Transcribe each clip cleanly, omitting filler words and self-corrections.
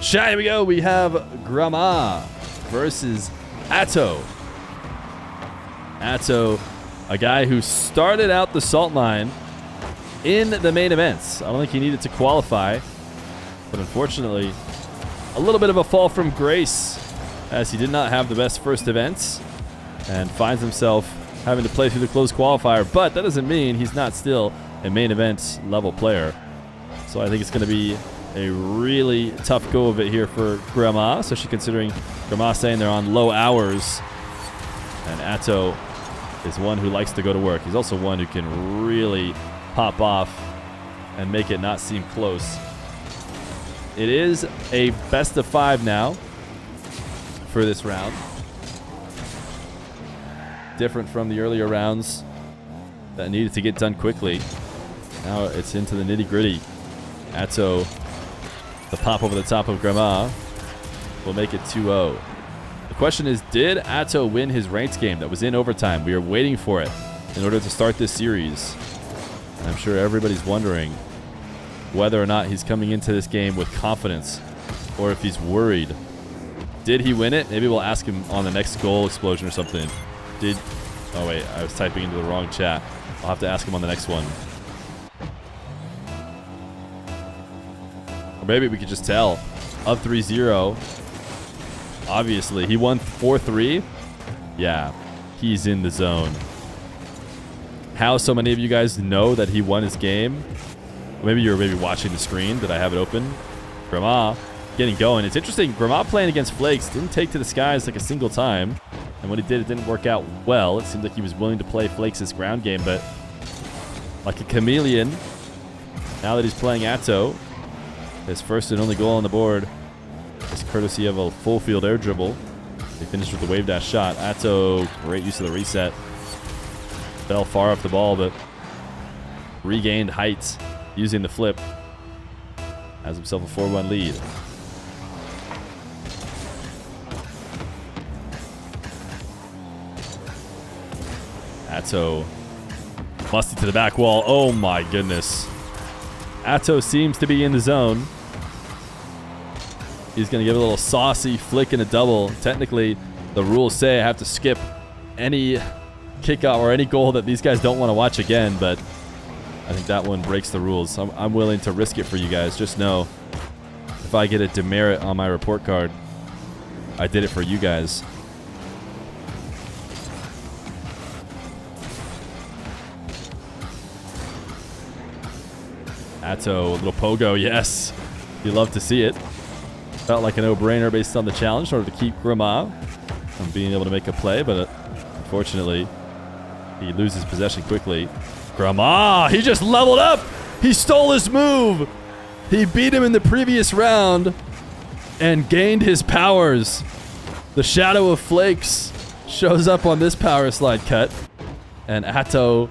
Here we go. We have Gramma versus Atow. Atow, a guy who started out the salt mine in the main events. I don't think he needed to qualify, but unfortunately, a little bit of a fall from grace as he did not have the best first events and finds himself having to play through the closed qualifier, but that doesn't mean he's not still a main event level player. So I think it's going to be a really tough go of it here for Grma, especially considering Grma saying they're on low hours, and Atow is one who likes to go to work. He's also one who can really pop off and make it not seem close. It is a best of 5 now for this round. Different from the earlier rounds that needed to get done quickly. Now it's into the nitty-gritty. Atow, the pop over the top of Grma, will make it 2-0. The question is, did Atow win his ranked game that was in overtime? We are waiting for it in order to start this series. And I'm sure everybody's wondering whether or not he's coming into this game with confidence or if he's worried. Did he win it? Maybe we'll ask him on the next goal explosion or something. Oh wait, I was typing into the wrong chat. I'll have to ask him on the next one. Or maybe we could just tell. Up 3-0. Obviously, he won 4-3. Yeah, he's in the zone. How so many of you guys know that he won his game? Maybe you're watching the screen. Did I have it open? Grma getting going. It's interesting. Grma playing against Flakes didn't take to the skies like a single time. And when he did, it didn't work out well. It seemed like he was willing to play Flakes' ground game, but like a chameleon, now that he's playing Atow, his first and only goal on the board is courtesy of a full field air dribble. They finished with the wave dash shot. Atow, great use of the reset. Fell far off the ball, but regained height using the flip. Has himself a 4-1 lead. Atow, musty to the back wall. Oh my goodness. Atow seems to be in the zone. He's going to give a little saucy flick and a double. Technically, the rules say I have to skip any kickoff or any goal that these guys don't want to watch again, but I think that one breaks the rules. I'm willing to risk it for you guys. Just know, if I get a demerit on my report card, I did it for you guys. Atow, a little pogo, yes. You love to see it. Felt like a no-brainer based on the challenge in order to keep Grma from being able to make a play, but unfortunately, he loses possession quickly. Grma, he just leveled up. He stole his move. He beat him in the previous round and gained his powers. The shadow of Flakes shows up on this power slide cut, and Atow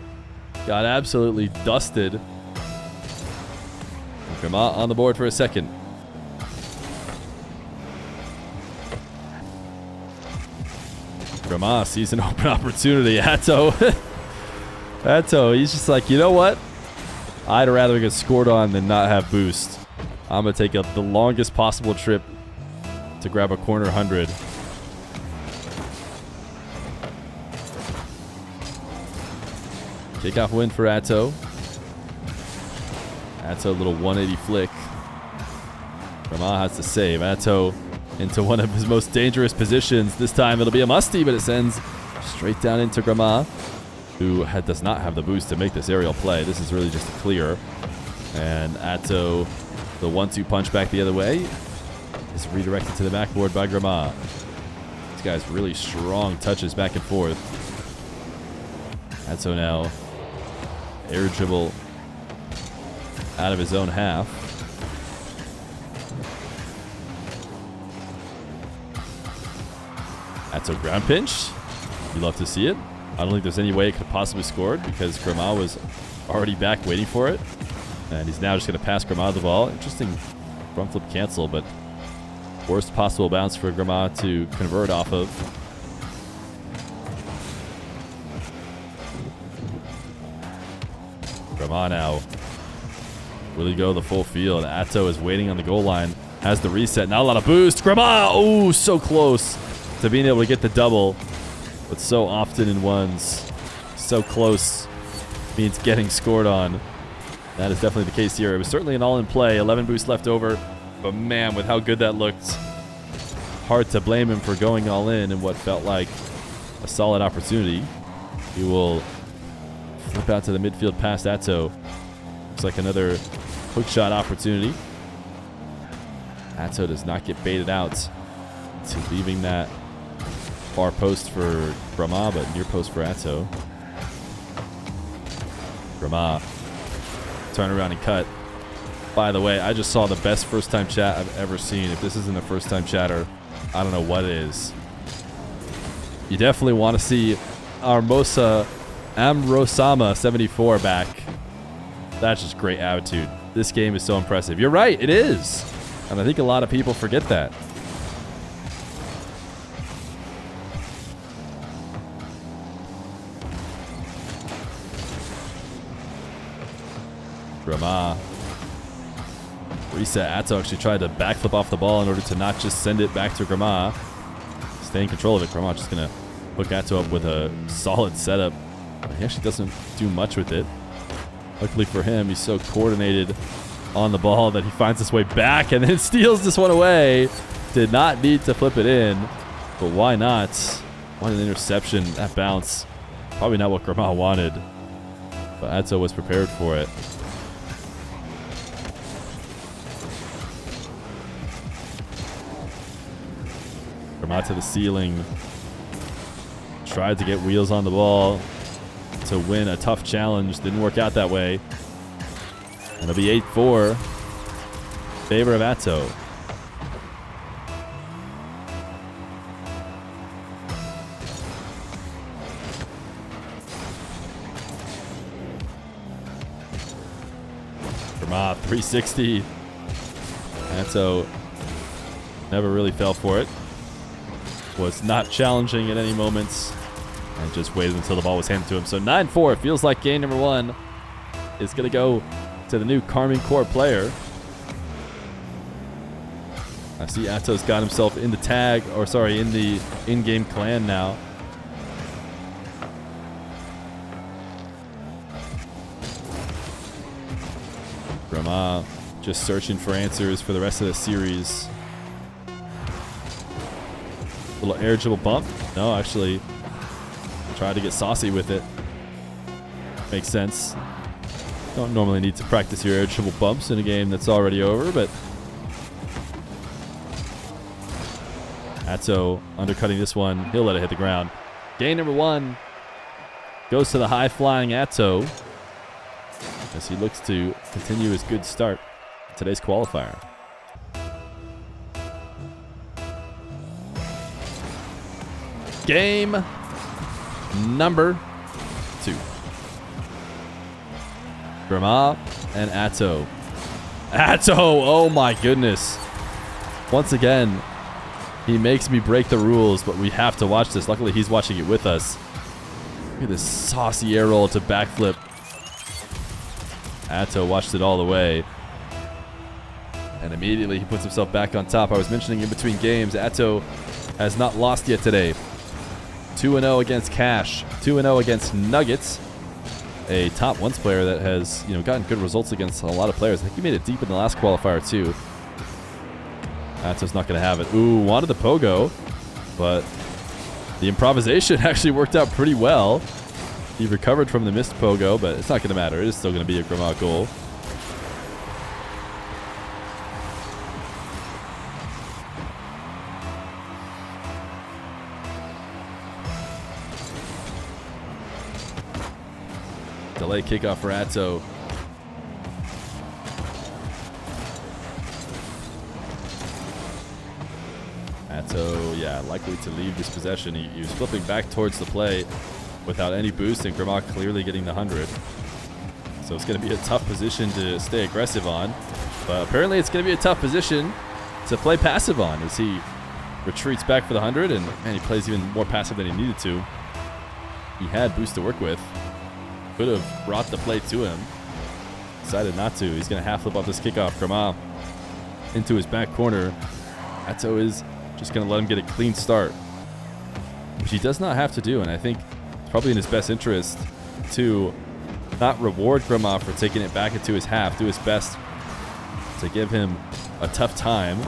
got absolutely dusted. Grma on the board for a second. Grma sees an open opportunity. Atow, he's just like, you know what? I'd rather get scored on than not have boost. I'm going to take the longest possible trip to grab a corner 100. Kickoff win for Atow. Atow, a little 180 flick. Grma has to save. Atow into one of his most dangerous positions. This time it'll be a musty, but it sends straight down into Grma, who does not have the boost to make this aerial play. This is really just a clear. And Atow, the 1-2 punch back the other way, is redirected to the backboard by Grma. This guy's really strong touches back and forth. Atow now air dribble out of his own half. Atow ground pinch. You love to see it. I don't think there's any way it could have possibly scored because Grma was already back waiting for it. And he's now just going to pass Grma the ball. Interesting front flip cancel, but worst possible bounce for Grma to convert off of. Grma now really go the full field. Atow is waiting on the goal line. Has the reset. Not a lot of boost. Grma! Oh, so close to being able to get the double. But so often in ones. So close means getting scored on. That is definitely the case here. It was certainly an all-in play. 11 boosts left over. But man, with how good that looked, hard to blame him for going all in what felt like a solid opportunity. He will flip out to the midfield past Atow. Looks like another hook shot opportunity. Atow does not get baited out to leaving that far post for Grma, but near post for Atow. Grma, turn around and cut. By the way, I just saw the best first-time chat I've ever seen. If this isn't a first-time chatter, I don't know what is. You definitely want to see Amrosama 74 back. That's just great attitude. This game is so impressive. You're right, it is. And I think a lot of people forget that. Grma. Reset. Atow actually tried to backflip off the ball in order to not just send it back to Grma. Stay in control of it. Grma just going to hook Atow up with a solid setup. He actually doesn't do much with it. Luckily for him, he's so coordinated on the ball that he finds his way back and then steals this one away. Did not need to flip it in, but why not? What an interception. That bounce. Probably not what Grma wanted, but Atow was prepared for it. Grma to the ceiling. Tried to get wheels on the ball to win a tough challenge. Didn't work out that way. And it'll be 8-4. Favor of Atow. Grma 360. Atow never really fell for it. Was not challenging at any moments and just waited until the ball was handed to him. So 9-4. Feels like game number 1 is going to go to the new Karmine Corps player. I see Atow's got himself in the tag, or sorry, in the in-game clan now. Grma just searching for answers for the rest of the series. Little air dribble bump. No, actually, tried to get saucy with it. Makes sense. Don't normally need to practice your air dribble bumps in a game that's already over, but Atow undercutting this one. He'll let it hit the ground. Game number 1 goes to the high-flying Atow as he looks to continue his good start in today's qualifier. Game number 2. Grma and Atow. Atow, oh my goodness. Once again, he makes me break the rules, but we have to watch this. Luckily, he's watching it with us. Look at this saucy air roll to backflip. Atow watched it all the way. And immediately he puts himself back on top. I was mentioning in between games, Atow has not lost yet today. 2-0 against Cash, 2-0 against Nuggets, a top ones player that has gotten good results against a lot of players. I think he made it deep in the last qualifier too. Atow's not going to have it. Ooh, wanted the pogo, but the improvisation actually worked out pretty well. He recovered from the missed pogo, but it's not going to matter. It is still going to be a Grma goal. Delay kickoff for Atow. Atow, yeah, likely to leave this possession. He was flipping back towards the play without any boost, and Grma clearly getting the 100. So it's going to be a tough position to stay aggressive on. But apparently it's going to be a tough position to play passive on as he retreats back for the 100, and man, he plays even more passive than he needed to. He had boost to work with. Could have brought the play to him. Decided not to. He's going to half flip off this kickoff. Grma into his back corner. Atow is just going to let him get a clean start, which he does not have to do. And I think it's probably in his best interest to not reward Grma for taking it back into his half, do his best to give him a tough time.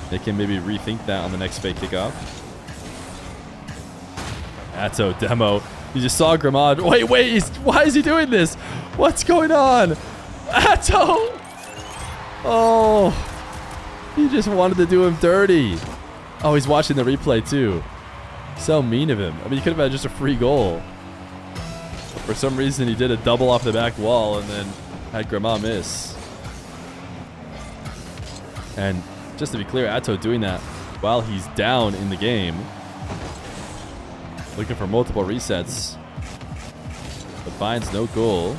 They can maybe rethink that on the next fake kickoff. Atow demo. You just saw Grma. Wait, why is he doing this? What's going on? Atow! Oh, he just wanted to do him dirty. Oh, he's watching the replay too. So mean of him. I mean, he could have had just a free goal. But for some reason, he did a double off the back wall and then had Grma miss. And just to be clear, Atow doing that while he's down in the game. Looking for multiple resets. But finds no goal.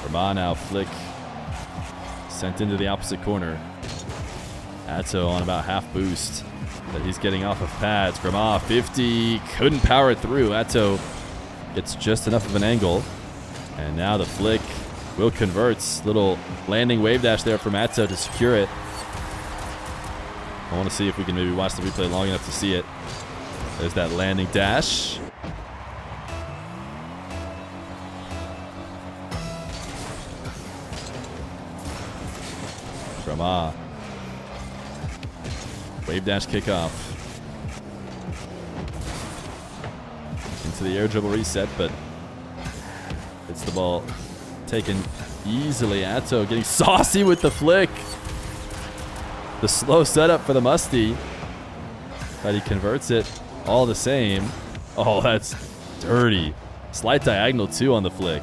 Grma now flick. Sent into the opposite corner. Atow on about half boost that he's getting off of pads. Grma 50. Couldn't power it through. Atow gets just enough of an angle. And now the flick. Will converts. Little landing wave dash there from Atow to secure it. I want to see if we can maybe watch the replay long enough to see it. There's that landing dash. Grma. Wave dash kickoff. Into the air dribble reset, but it's the ball taken easily. Atow getting saucy with the flick. The slow setup for the musty. But he converts it all the same. Oh, that's dirty. Slight diagonal too on the flick.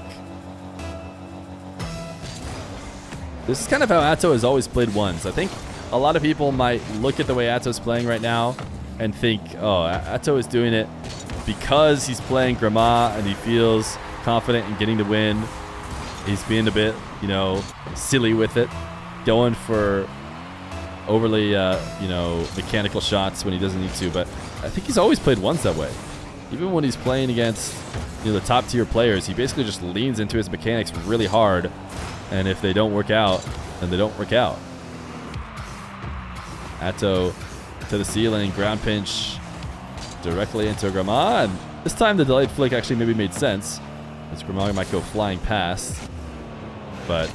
This is kind of how Atow has always played ones. I think a lot of people might look at the way Atow's playing right now and think, oh, Atow is doing it because he's playing Grma and he feels confident in getting the win. He's being a bit, silly with it, going for overly, mechanical shots when he doesn't need to. But I think he's always played ones that way. Even when he's playing against, the top tier players, he basically just leans into his mechanics really hard. And if they don't work out, then they don't work out. Atow to the ceiling, ground pinch directly into Grma. And this time the delayed flick actually maybe made sense, as Grma might go flying past. But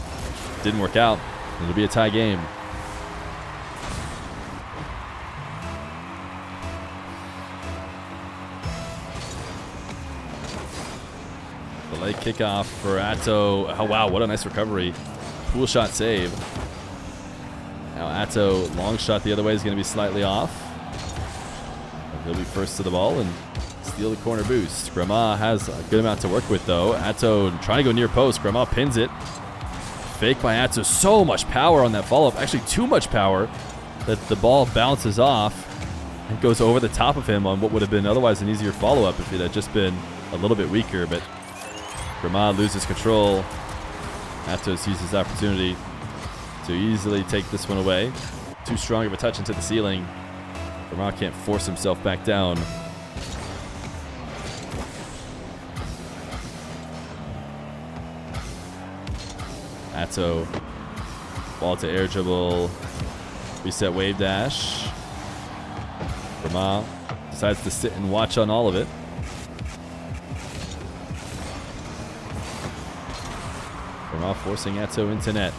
didn't work out. It'll be a tie game. Delayed kickoff for Atow. Oh, wow, what a nice recovery. Cool shot save. Now Atow, long shot the other way is going to be slightly off. He'll be first to the ball and steal the corner boost. Grma has a good amount to work with, though. Atow trying to go near post. Grma pins it. Fake by Atow. So much power on that follow-up. Actually, too much power that the ball bounces off and goes over the top of him on what would have been otherwise an easier follow-up if it had just been a little bit weaker. But Grma loses control. Atow sees his opportunity to easily take this one away. Too strong of a touch into the ceiling. Grma can't force himself back down. Atow, ball to air dribble, reset wave dash. Grma decides to sit and watch on all of it. Grma forcing Atow into net.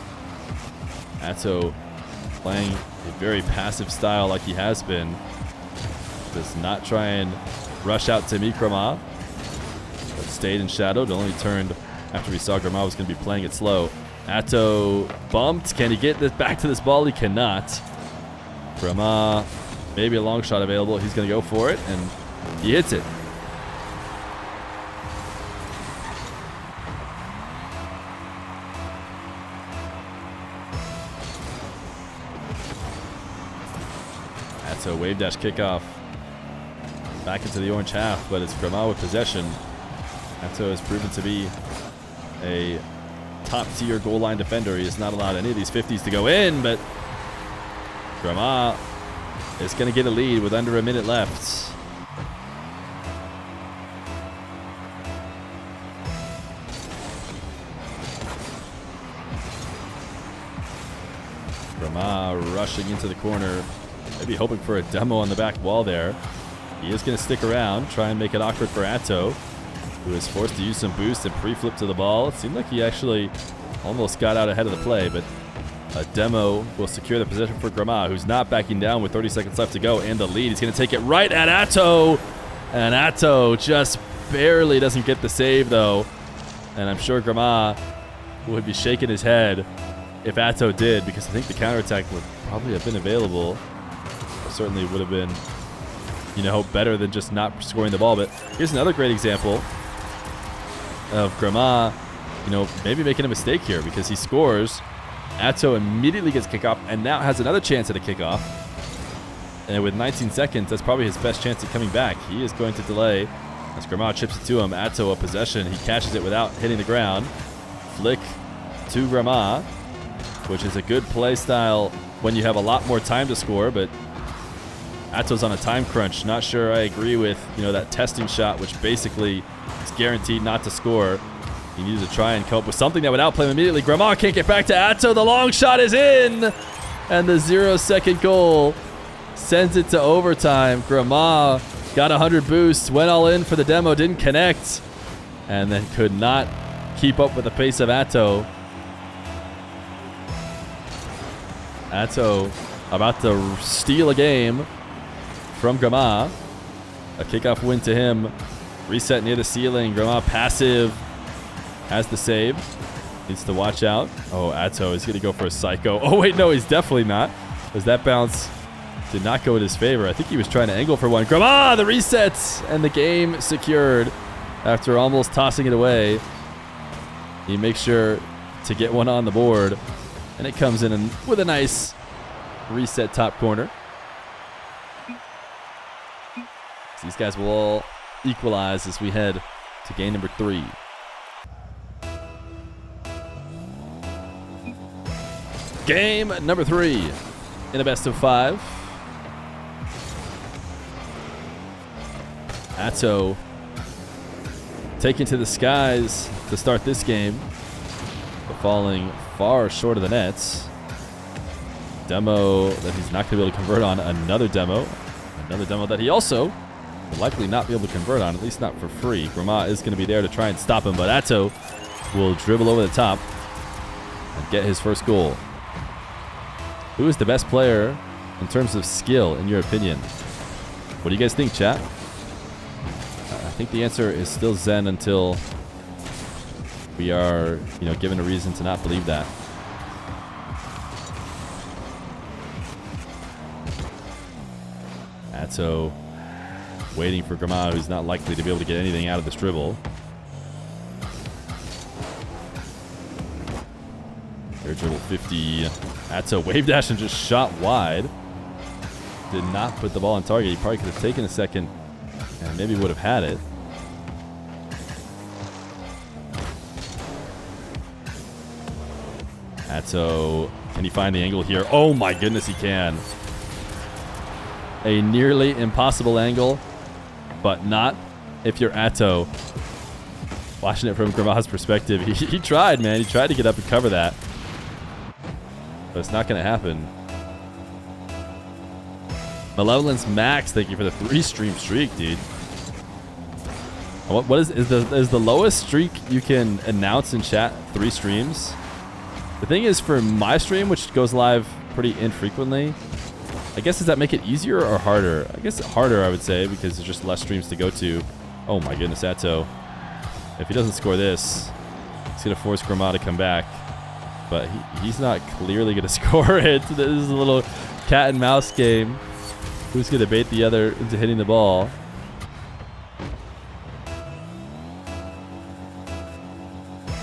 Atow playing a very passive style like he has been. Does not try and rush out to meet Grma, but stayed in shadow. It only turned after we saw Grma was going to be playing it slow. Atow bumped. Can he get this back to this ball? He cannot. Grma, maybe a long shot available. He's going to go for it, and he hits it. Atow wave dash kickoff. Back into the orange half, but it's Grma with possession. Atow has proven to be a top-tier goal line defender. He has not allowed any of these 50s to go in, but Grma is going to get a lead with under a minute left. Grma rushing into the corner. Maybe hoping for a demo on the back wall there. He is going to stick around, try and make it awkward for Atow, who is forced to use some boost and pre-flip to the ball. It seemed like he actually almost got out ahead of the play, but a demo will secure the position for Grma, who's not backing down with 30 seconds left to go and the lead. He's going to take it right at Atow, and Atow just barely doesn't get the save, though. And I'm sure Grma would be shaking his head if Atow did, because I think the counterattack would probably have been available. Certainly would have been, you know, better than just not scoring the ball. But here's another great example of Grma, you know, maybe making a mistake here, because he scores. Atow immediately gets kickoff and now has another chance at a kickoff. And with 19 seconds, that's probably his best chance at coming back. He is going to delay as Grma chips it to him. Atow a possession. He catches it without hitting the ground. Flick to Grma, which is a good play style when you have a lot more time to score, but Atow's on a time crunch. Not sure I agree with, you know, that testing shot, which basically is guaranteed not to score. He needed to try and cope with something that would outplay him immediately. Grma can't get back to Atow. The long shot is in, and the 0-second goal sends it to overtime. Grma got 100 boosts, went all in for the demo, didn't connect, and then could not keep up with the pace of Atow. Atow about to steal a game from Grma. A kickoff win to him. Reset near the ceiling. Grma passive. Has the save. Needs to watch out. Oh, Atow is going to go for a psycho. Oh, wait, no, he's definitely not, because that bounce did not go in his favor. I think he was trying to angle for one. Grma, the resets, and the game secured after almost tossing it away. He makes sure to get one on the board, and it comes in with a nice reset top corner. These guys will all equalize as we head to game number 3. Game number 3 in a best of 5. Atow taken to the skies to start this game, but falling far short of the nets. Demo that he's not going to be able to convert on. Another demo that he also will likely not be able to convert on, at least not for free. Grma is going to be there to try and stop him, but Atow will dribble over the top and get his first goal. Who is the best player in terms of skill, in your opinion? What do you guys think, chat? I think the answer is still Zen until we are, you know, given a reason to not believe that. Atow waiting for Grma, who's not likely to be able to get anything out of this dribble. Air dribble 50. Atow wave dash and just shot wide. Did not put the ball on target. He probably could have taken a second and maybe would have had it. Atow, can he find the angle here? Oh my goodness, he can. A nearly impossible angle, but not if you're Atow. Watching it from Grma's perspective, he tried, man. He tried to get up and cover that, but it's not going to happen. Malevolence Max, thank you for the 3-stream streak, dude. What is the lowest streak you can announce in chat 3 streams? The thing is, for my stream, which goes live pretty infrequently, I guess, does that make it easier or harder? I guess harder, I would say, because there's just less streams to go to. Oh my goodness, Atow. If he doesn't score this, he's going to force Grma to come back. But he's not clearly going to score it. This is a little cat and mouse game. Who's going to bait the other into hitting the ball?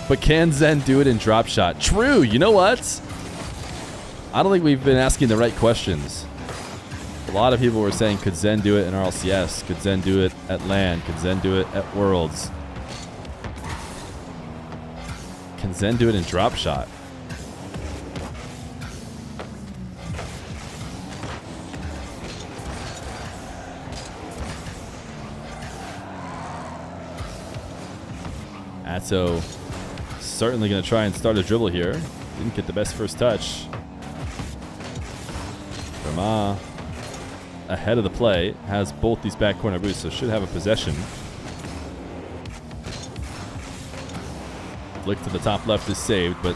But can Zen do it in drop shot? True. You know what? I don't think we've been asking the right questions. A lot of people were saying, could Zen do it in RLCS? Could Zen do it at LAN? Could Zen do it at Worlds? Can Zen do it in drop shot? Atow certainly going to try and start a dribble here. Didn't get the best first touch. Grma ahead of the play. Has both these back corner boosts, so should have a possession. Flick to the top left is saved, but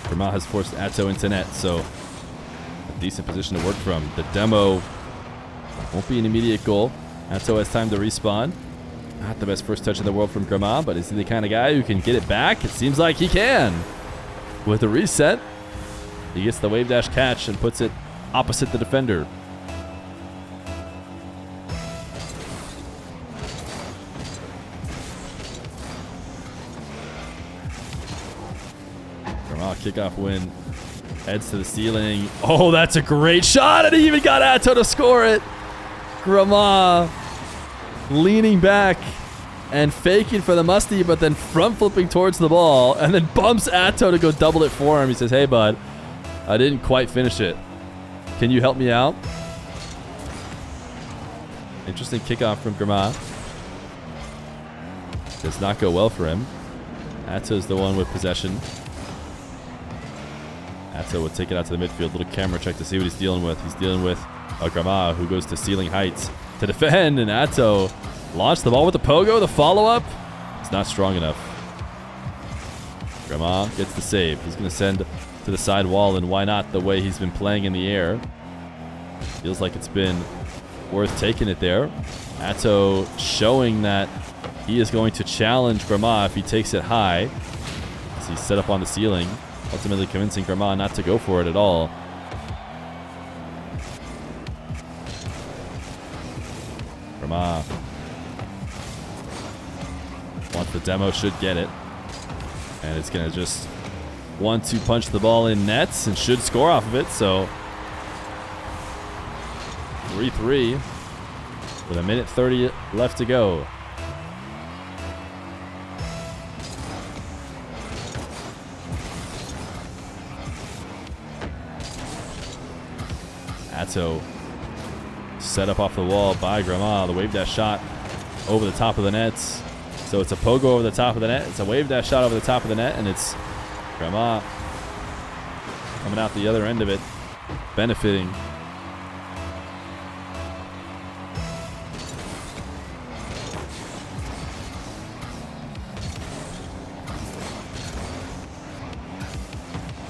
Grma has forced Atow into net, so a decent position to work from. The demo won't be an immediate goal. Atow has time to respawn. Not the best first touch in the world from Grma, but is he the kind of guy who can get it back? It seems like he can. With a reset, he gets the wave dash catch and puts it opposite the defender. Grma kickoff win. Heads to the ceiling. Oh, that's a great shot, and he even got Atow to score it. Grma leaning back and faking for the musty, but then front flipping towards the ball, and then bumps Atow to go double it for him. He says, hey, bud, I didn't quite finish it. Can you help me out? Interesting kickoff from Grma. Does not go well for him. Atow's the one with possession. Atow would take it out to the midfield. Little camera check to see what he's dealing with. He's dealing with Grma, who goes to ceiling heights to defend, and Atow launched the ball with the pogo. The follow-up, it's not strong enough. Grma gets the save. He's going to send to the side wall, and why not the way he's been playing in the air? Feels like it's been worth taking it there. Atow showing that he is going to challenge Grma if he takes it high. As he's set up on the ceiling, ultimately convincing Grma not to go for it at all. Grma wants the demo, should get it. And it's going to just 1-2 punch the ball in nets and should score off of it. So 3-3 with 1:30 left to go. Atow set up off the wall by Grma. The wave dash shot over the top of the nets. So it's a pogo over the top of the net. It's a wave dash shot over the top of the net, and it's Grma coming out the other end of it, benefiting.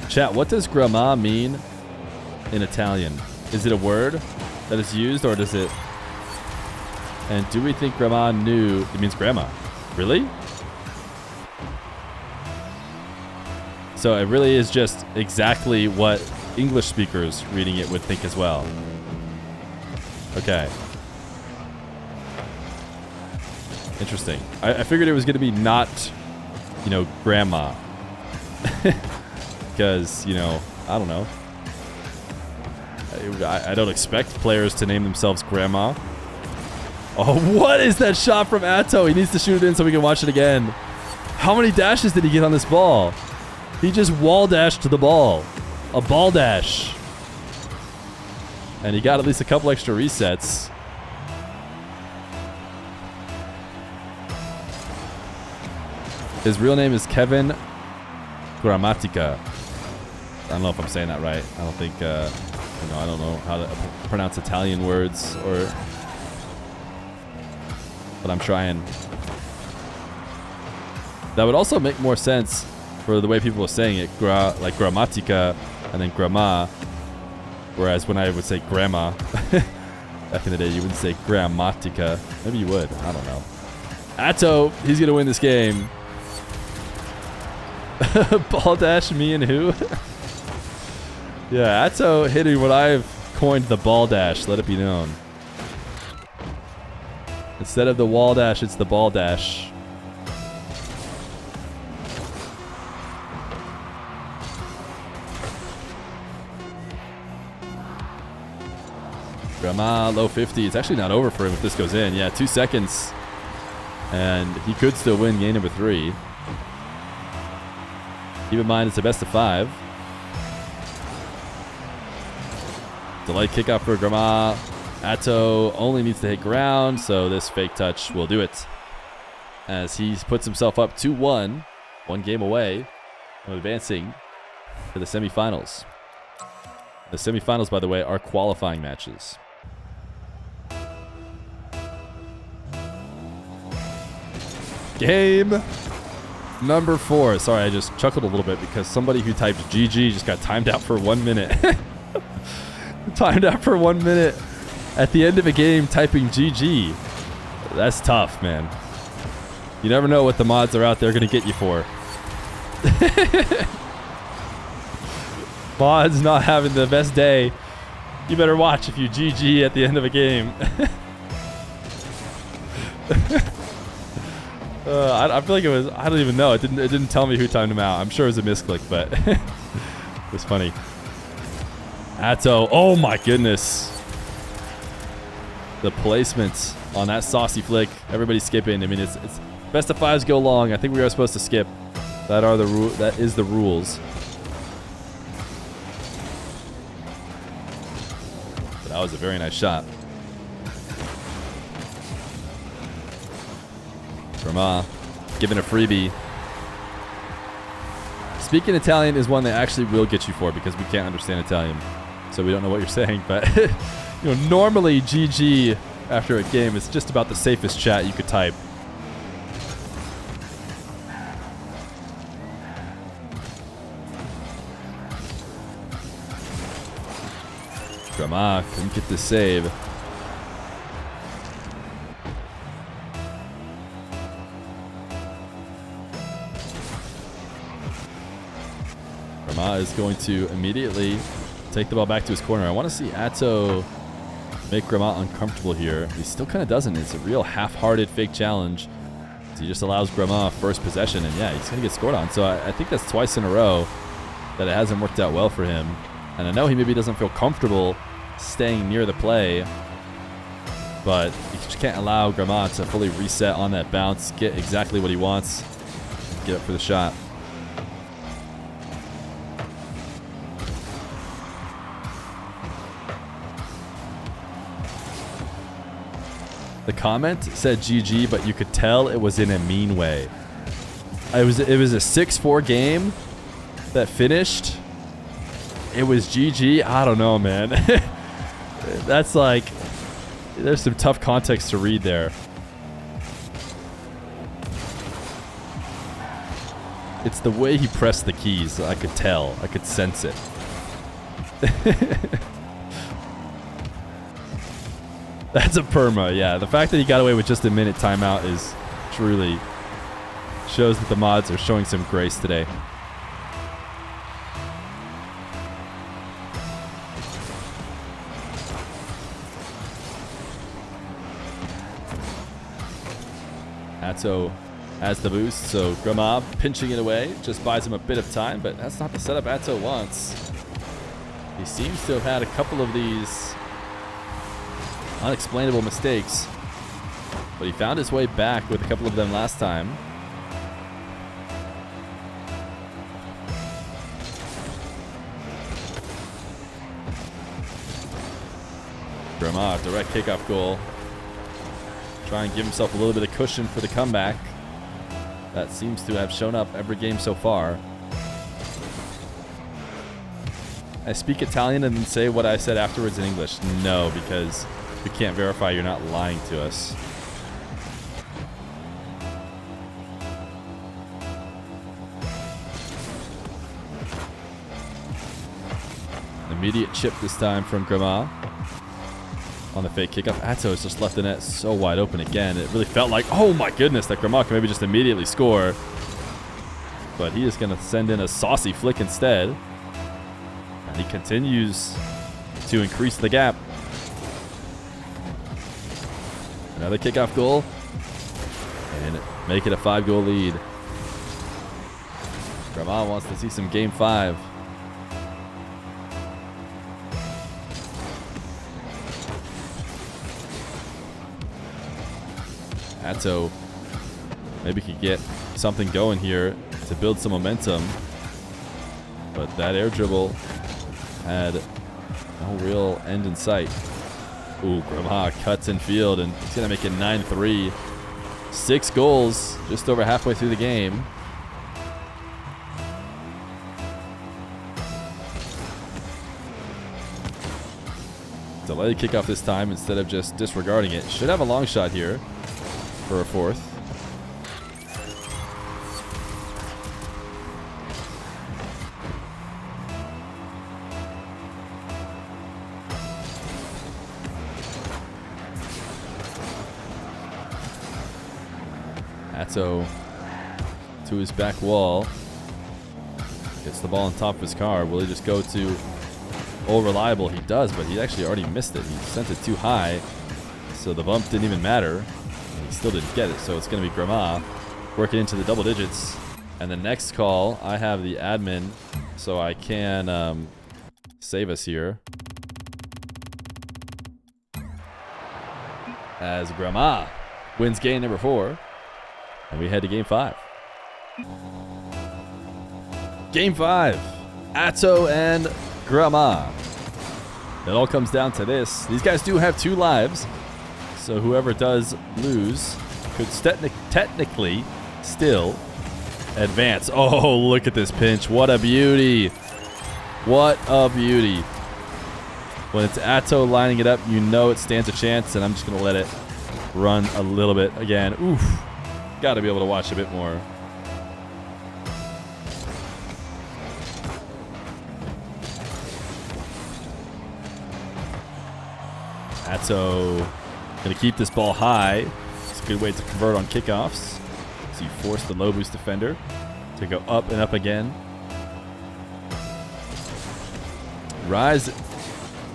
Chat, what does Grma mean in Italian? Is it a word that is used, or does it... And do we think Grma knew... It means grandma. Really? So it really is just exactly what English speakers reading it would think as well. Okay. Interesting. I figured it was going to be not, grandma. Because, I don't know. I don't expect players to name themselves Grandma. Oh, what is that shot from Atow? He needs to shoot it in so we can watch it again. How many dashes did he get on this ball? He just wall dashed to the ball. A ball dash. And he got at least a couple extra resets. His real name is Kevin Grammatica. I don't know if I'm saying that right. I don't think... I don't know how to pronounce Italian words, but I'm trying. That would also make more sense for the way people are saying it, like grammatica and then Grma. Whereas when I would say grandma, back in the day, you wouldn't say grammatica. Maybe you would. I don't know. Atow, he's going to win this game. Ball dash me and who? Yeah, Atow hitting what I've coined the ball dash, let it be known. Instead of the wall dash, it's the ball dash. Grma, low 50. It's actually not over for him if this goes in. Yeah, 2 seconds. And he could still win game number 3. Keep in mind, it's a best of 5. Delayed kickoff for Grma. Atow only needs to hit ground, so this fake touch will do it. As he puts himself up 2-1, 1 game away from advancing to the semifinals. The semifinals, by the way, are qualifying matches. Game number 4. Sorry, I just chuckled a little bit because somebody who typed GG just got timed out for 1 minute. Timed out for 1 minute at the end of a game typing GG. That's tough, man. You never know what the mods are out there going to get you for. Mods not having the best day. You better watch if you GG at the end of a game. I feel like it was, I don't even know. It didn't tell me who timed him out. I'm sure it was a misclick, but it was funny. Atow, oh my goodness. The placements on that saucy flick. Everybody's skipping. I mean, it's best of 5s go long. I think we are supposed to skip. That is the rules. But that was a very nice shot. Grma giving a freebie. Speaking Italian is one they actually will get you for because we can't understand Italian. So we don't know what you're saying, but you know, normally GG after a game is just about the safest chat you could type. Grma couldn't get the save. Grma is going to immediately take the ball back to his corner. I want to see Atow make Grma uncomfortable here. He still kind of doesn't. It's a real half-hearted fake challenge. So he just allows Grma first possession, and yeah, he's going to get scored on. So I think that's twice in a row that it hasn't worked out well for him. And I know he maybe doesn't feel comfortable staying near the play, but you just can't allow Grma to fully reset on that bounce, get exactly what he wants, get up for the shot. The comment said GG, but you could tell it was in a mean way. It was a 6-4 game that finished. It was GG. I don't know, man. That's like, there's some tough context to read there. It's the way he pressed the keys. I could tell. I could sense it. That's a perma, yeah. The fact that he got away with just a minute timeout is truly shows that the mods are showing some grace today. Atow has the boost, so Grma pinching it away just buys him a bit of time, but that's not the setup Atow wants. He seems to have had a couple of these unexplainable mistakes, but he found his way back with a couple of them last time. Grma, direct kickoff goal. Try and give himself a little bit of cushion for the comeback. That seems to have shown up every game so far. I speak Italian and then say what I said afterwards in English. No, because we can't verify you're not lying to us. Immediate chip this time from Grma on the fake kickoff. Atow has just left the net so wide open again. It really felt like, oh my goodness, that Grma can maybe just immediately score. But he is going to send in a saucy flick instead. And he continues to increase the gap. Another kickoff goal. And make it a 5-goal lead. Grma wants to see some game 5. Atow maybe could get something going here to build some momentum. But that air dribble had no real end in sight. Ooh, Grma cuts in field, and he's going to make it 9-3. 6 goals just over halfway through the game. delay kickoff this time instead of just disregarding it. Should have a long shot here for a fourth. Atow to his back wall. Gets the ball on top of his car. Will he just go to all reliable? He does, but he actually already missed it. He sent it too high, so the bump didn't even matter. He still didn't get it, so it's going to be Grma working into the double digits. And the next call, I have the admin, so I can save us here. As Grma wins game number 4. And we head to game 5. Game 5. Atow and Grma. It all comes down to this. These guys do have 2 lives. So whoever does lose could technically still advance. Oh, look at this pinch. What a beauty. What a beauty. When it's Atow lining it up, you know it stands a chance. And I'm just going to let it run a little bit again. Oof. Got to be able to watch a bit more. Atow going to keep this ball high. It's a good way to convert on kickoffs. So you force the low boost defender to go up and up again. Rise,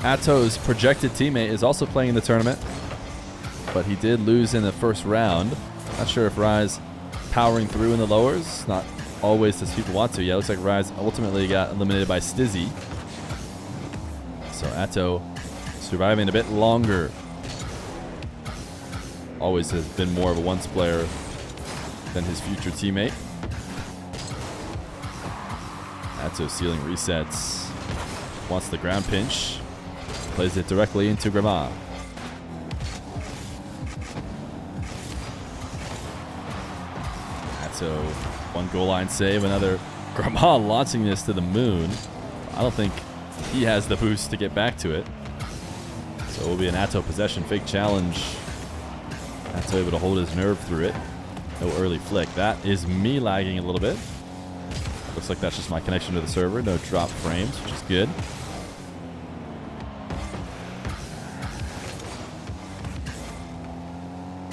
Atow's projected teammate, is also playing in the tournament, but he did lose in the first round. Not sure if Rise powering through in the lowers. Not always as people want to. Yeah, looks like Rise ultimately got eliminated by Stizzy. So Atow surviving a bit longer. Always has been more of a once player than his future teammate. Atow sealing resets. Wants the ground pinch. Plays it directly into Grma. So one goal line save, another. Grma launching this to the moon. I don't think he has the boost to get back to it. So it will be an Atow possession fake challenge. Atow able to hold his nerve through it. No early flick. That is me lagging a little bit. Looks like that's just my connection to the server. No drop frames, which is good.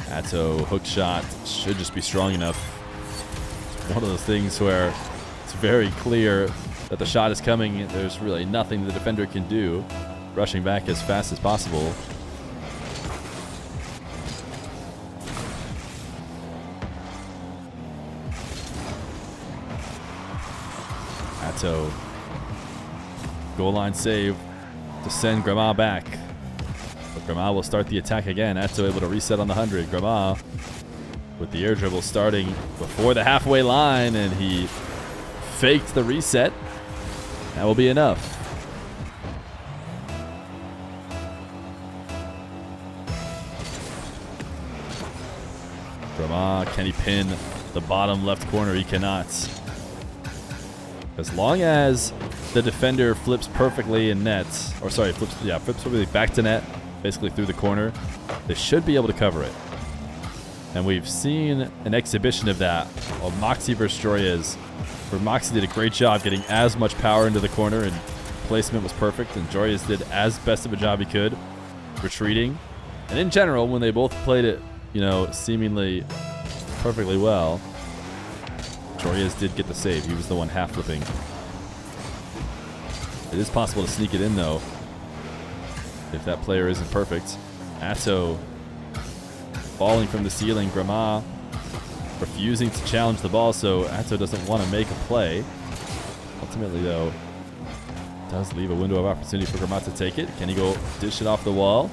Atow hook shot should just be strong enough. One of those things where it's very clear that the shot is coming. There's really nothing the defender can do. Rushing back as fast as possible. Atow. Goal line save to send Grma back. But Grma will start the attack again. Atow able to reset on the 100. Grma with the air dribble starting before the halfway line, and he faked the reset. That will be enough. Grma, can he pin the bottom left corner? He cannot. As long as the defender flips perfectly in net, or sorry, flips perfectly back to net, basically through the corner, they should be able to cover it. And we've seen an exhibition of that on Moxie versus Joyez, where Moxie did a great job getting as much power into the corner, and placement was perfect, and Joyez did as best of a job he could retreating. And in general, when they both played it, you know, seemingly perfectly well, Joyez did get the save. He was the one half flipping. It is possible to sneak it in, though, if that player isn't perfect. Atow falling from the ceiling. Grma refusing to challenge the ball, so Atow doesn't want to make a play. Ultimately, though, does leave a window of opportunity for Grma to take it. Can he go dish it off the wall?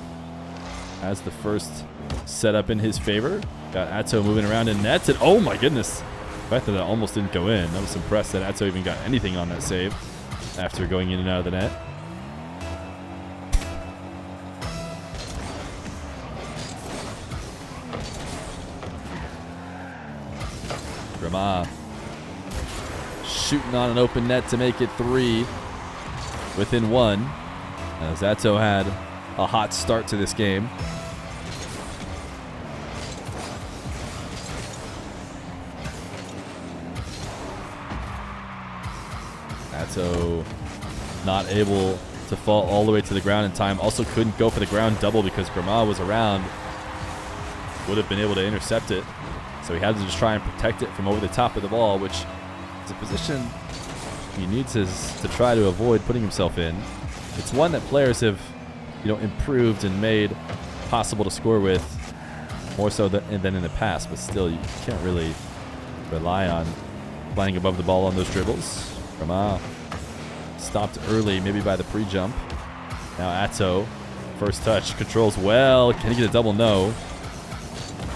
As the first setup in his favor. Got Atow moving around in nets, and oh my goodness, the fact that it almost didn't go in. I was impressed that Atow even got anything on that save after going in and out of the net. Grma shooting on an open net to make it 3 within 1. As Atow had a hot start to this game. Atow not able to fall all the way to the ground in time. Also couldn't go for the ground double because Grma was around. Would have been able to intercept it. So he had to just try and protect it from over the top of the ball, which is a position he needs to try to avoid putting himself in. It's one that players have, improved and made possible to score with more so than in the past, but still you can't really rely on flying above the ball on those dribbles. Grma stopped early, maybe by the pre-jump. Now Atow, first touch, controls well. Can he get a double? No.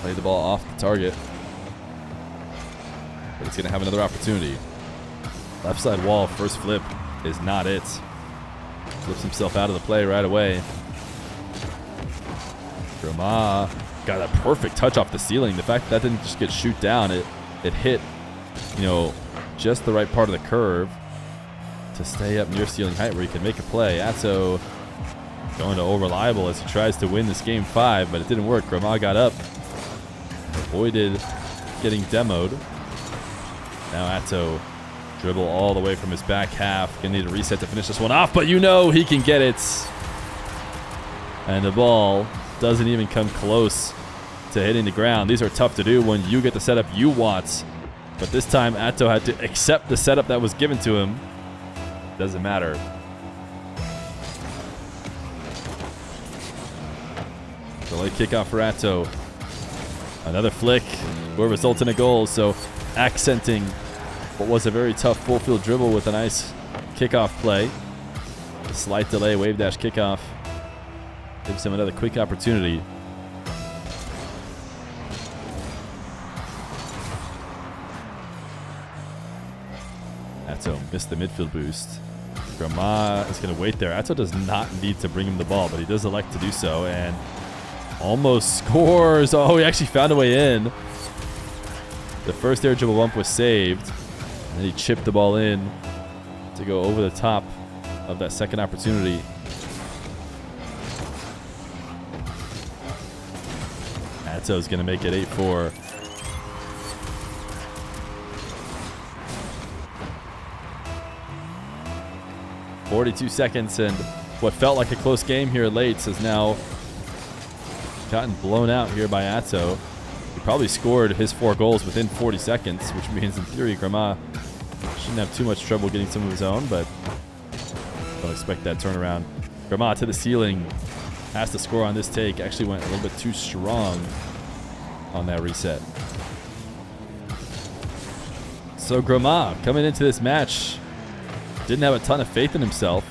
Play the ball off the target. But he's going to have another opportunity. Left side wall, first flip is not it. Flips himself out of the play right away. Grma got a perfect touch off the ceiling. The fact that didn't just get shoot down, it hit, just the right part of the curve to stay up near ceiling height where he can make a play. Atow going to over-reliable as he tries to win this game 5, but it didn't work. Grma got up, avoided getting demoed. Now Atow dribble all the way from his back half. Gonna need a reset to finish this one off, but he can get it. And the ball doesn't even come close to hitting the ground. These are tough to do when you get the setup you want. But this time, Atow had to accept the setup that was given to him. Doesn't matter. The late kickoff for Atow. Another flick will result in a goal. So accenting what was a very tough full field dribble with a nice kickoff play. A slight delay, wave dash kickoff. Gives him another quick opportunity. Atow missed the midfield boost. Grma is going to wait there. Atow does not need to bring him the ball, but he does elect to do so and almost scores. Oh, he actually found a way in. The first air dribble bump was saved, and then he chipped the ball in to go over the top of that second opportunity. Atow is going to make it 8-4. .42 seconds, and what felt like a close game here late has now gotten blown out here by Atow. He probably scored his 4 goals within 40 seconds, which means in theory Grma shouldn't have too much trouble getting some of his own, but don't expect that turnaround. Grma to the ceiling, has to score on this take. Actually went a little bit too strong on that reset. So Grma coming into this match didn't have a ton of faith in himself.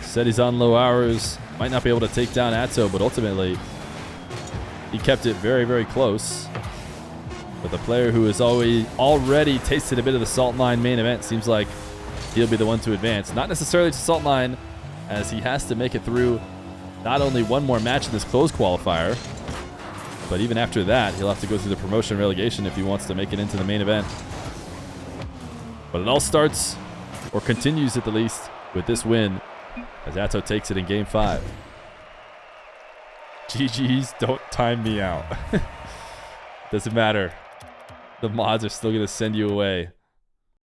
Said he's on low hours, might not be able to take down Atow, but ultimately he kept it very, very close. But the player who has already tasted a bit of the Salt Line main event seems like he'll be the one to advance. Not necessarily to Salt Line, as he has to make it through not only one more match in this closed qualifier, but even after that, he'll have to go through the promotion relegation if he wants to make it into the main event. But it all starts, or continues at the least, with this win as Atow takes it in game 5. GG's, don't time me out. Doesn't matter. The mods are still going to send you away.